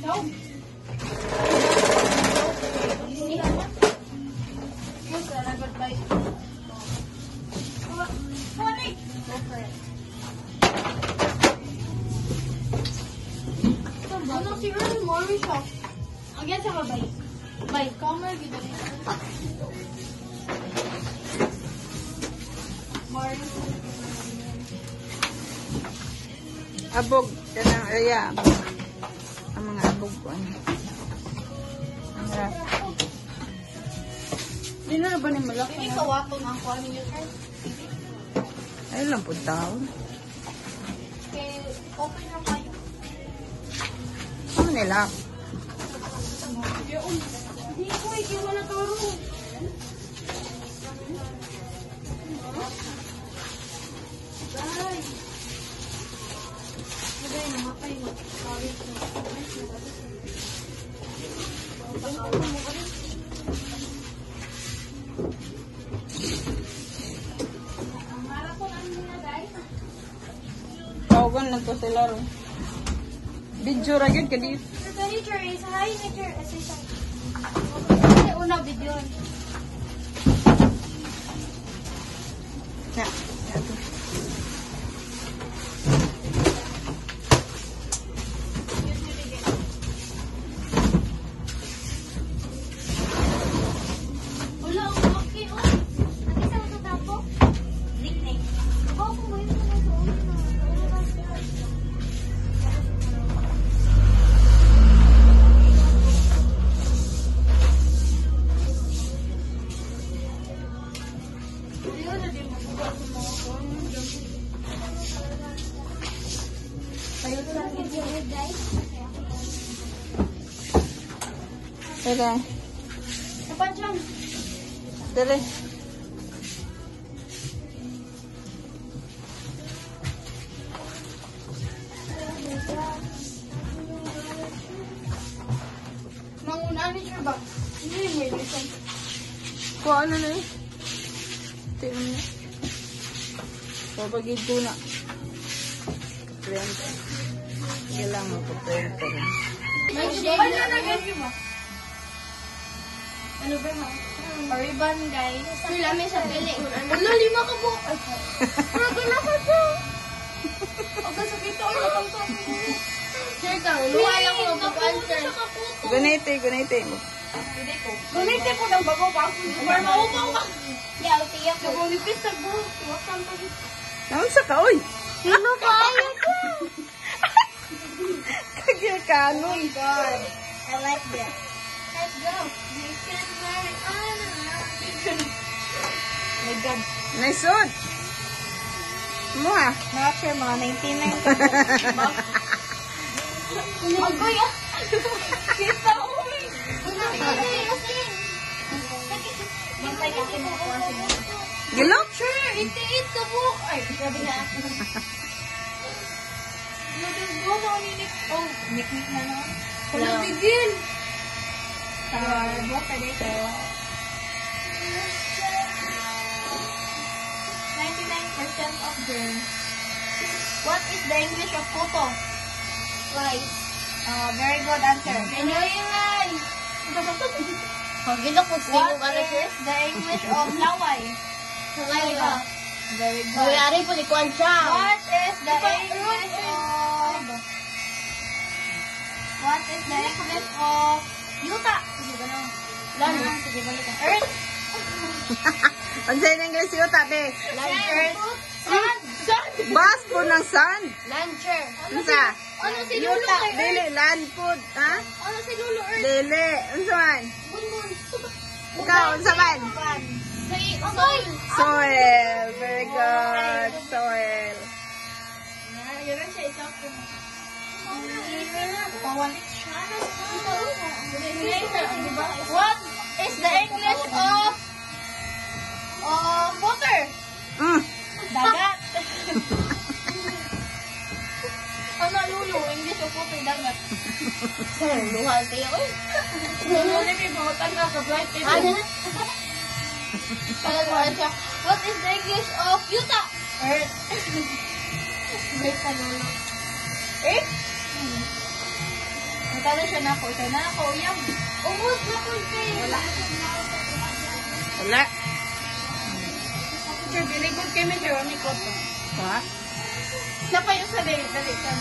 No. Goodbye. Honey. Go for it. Ano si Ron Mori siya? Again sa babay. Bye. Comer gid ni. Mori. Abog kanang area. Ang mga abog ko ano. Ang harap. Di na ba ni malaki? Hindi kawato na ako ano yun. Ay lang po taon. Okay, open lang kayo. Ano nila? Hindi ko wala taro. Bye. Bye, namatay mo. Sorry. Tawagan lang ko sila ro. Video ra gyud kadi. The nature is high nature assistant. Kasi una video. Na. Wala ang okay oh. Nakita mo ito tapo? Nickname. Oo, kung mo yun na ito. Tara. Kapan dyan? Dali. Mangunaan ni sir ba? Hindi yung may listen. Kuha ano na eh. Tingnan mo. Papagid ko na. Print. Sige lang magpa-print ko rin. May shade. Ano na ganyan ba? Ano ba ha? Ribbon guys. Sila may sa bili. Ano, 5 ka po. Grabe na ka po. Huwag sa kita ko matang sa ako. Sir ka, luhay ako mag-answer. Gunite, gunite. Gunite po ng bago pa. Or maupang pa. Yeah, tiyak ko. Nagulipis sa buhok. Wakang pa dito. Naon sa ka, oy? Sino kaya ko? Kagil ka, ano? Oh my God. I like that. Let's go. We can wear it on. My God. Naisod. Mo ha? Not sure, mga 99. Agoy ah. Kita ko eh. Bantay kasi mo ko kasi. Gilok? Sure, iti-it ka po. Ay, grabe na. Noodles mo, mga ninik. Oh, niknik na naman. Walang bigil. Buwak ka dito. 99% of girls. What is the English of photo? Right. Very good answer. Pinoyan! Pagkita ko What is the English of laway? Salaywa. Very good. Mayari po ni Kwan siya. What is the English of... What is the English of... Yuta? Sige, gano'n. Land. Sige, balik ka. Earth. Ano sa English yung tabi? Land. Earth. Sun. Sun. Bas po ng sun. Lancher. Ano sa? Ano si Lulu Yuta, kay dili, Earth? land food, ha? Ano si Lulu Earth? Dili, ano sa man? Bunbun. Ikaw, ano sa man? Soil. Soil, very good, soil. Yun lang siya, ikaw po. What is the English of water? Dagat. Ano Lulu? English of water, dagat. Luhal kayo. Uy. Lulu, may pangutan na sa bright TV. What is the English of Yuta? Earth. Earth. Tala siya na ako. Siya na ako. Uyam. Umos na ko kayo. Wala. Wala. Sure, biligod kayo may Jeremy ko to. Ha? Siya pa yung sabi. Dali ka.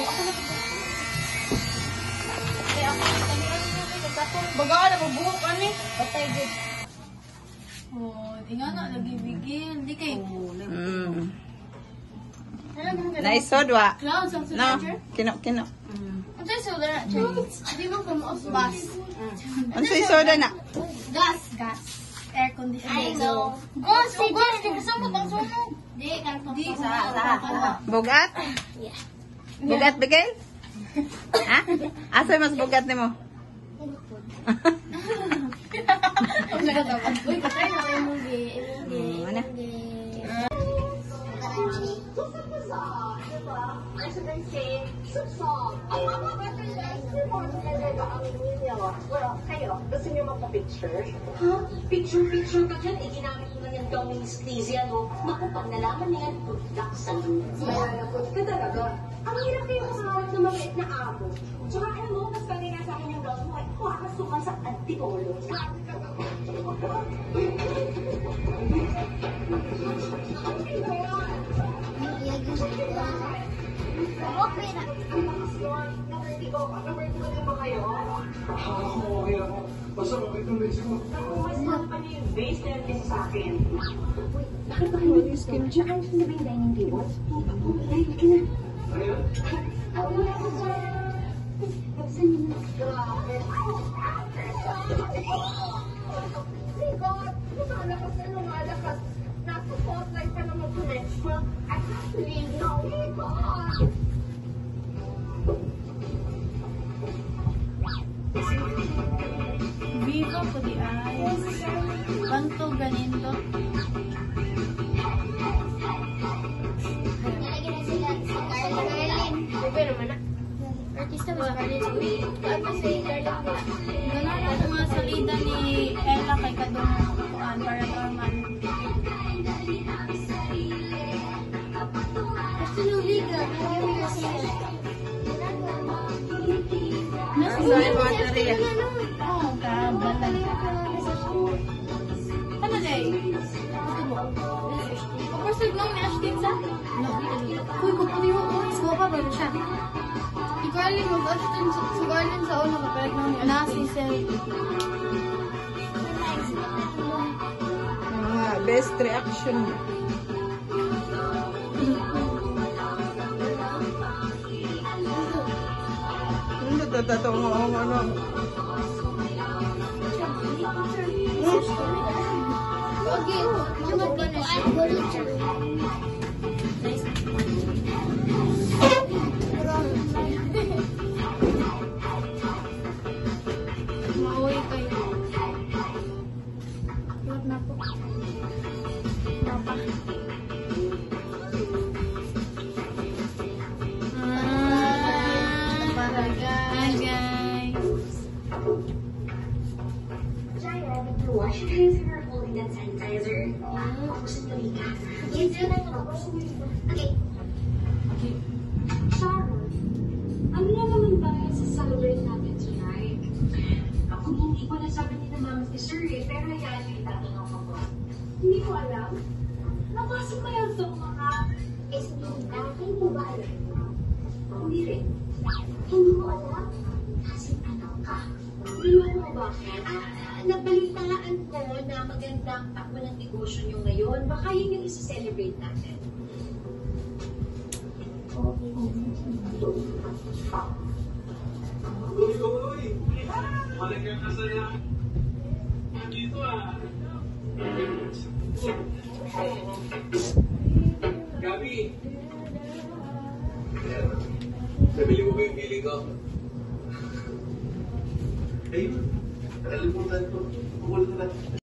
Ako na ito. Kaya ako na ito. Baga ka na, mabuhok ka ni. Patay good. Oh, di nga na, lagi bigil. Di kayo. Naisodwa. Clouds ang No, sudager? kino. Ang tayo soda na, Chinese. Di mo kung bus. Ano sa isoda na? Gas. Gas. Air conditioning. I know. Gas, oh gas. Di kasama ang sunog. Di, karton. Di, sa. Bugat? Yeah. Bugat bigay? Ha? Asa mas bugat ni mo? Uy, patay na kayo movie. Ano? Gusto niyo magpa-picture? Ha? Picture ka dyan. Eh, ginamit mo na yan gawing sleazy, ano? Naku, pag nalaman niyan, putdak sa lupa. Malalagot ka talaga. Ang hirap kayo kasaharap ng maliit na amo. Tsaka alam mo, mas bagay nga sa akin yung gawin mo, ay makakasukan sa antipolo. Number 2 na ba kayo? Okay ako. Basta makita mo ko. Mas ano yung base na yung sa akin. Bakit ba kayo yung skin? Ayos na ba yung dining table? Ay, ka na. Ano yan? Ako na ako sa... Kapsan niyo na. Grabe. My God! Lumalakas na lumalakas. Nasa spotlight pa naman sa next month. I have to leave now. My God! Vivo ko di ayos. Banto ganindo. Nalagyan na sila sa Carlin. Bebe naman na. Artista mo sa Carlin. Ano si Carlin? Ganun ako nga salida ni Ella kay Kadong kuan para normal. Gusto nung liga. Nalagyan mo sila. Sorry, mga tariya. Oh, kabalan. Ano day? Ito mo. Kapasag lang ni Ashton sa? Uy, magpuli mo. Sko pa ba siya? Ikaling mo, Ashton sa Garlin sa una kapalag lang niya. Nasi Sel. Best reaction. Ano tatatong ano? Okay. Lumag ka na siya. Mauwi kayo. Iwat na po. Papa. Hi guys. Jaya, wash your hands if you're holding that sanitizer. Tapos tuloy ka. Yes, yun ang okay. Sharon, ano na naman ba yan sa celebrate natin tonight? Ako hindi ko nasabi ni na mama si Sir eh, pero hayaan niyo itatanong ako. Hindi ko alam. Napasok ba yan sa mga Hindi mo ba alam? Hindi rin. Hindi mo alam? Kasi ano ka? Hindi mo bakit? Nabalitaan ko na magandang takbo ng negosyo nyo ngayon. Baka yun yung isa-celebrate natin. Uy! Malagyan ka sa yan. Dito ah. Gabi! Nabili mo ba yung feeling ko? Ayun. Nakalimutan ko. Bukol na lang.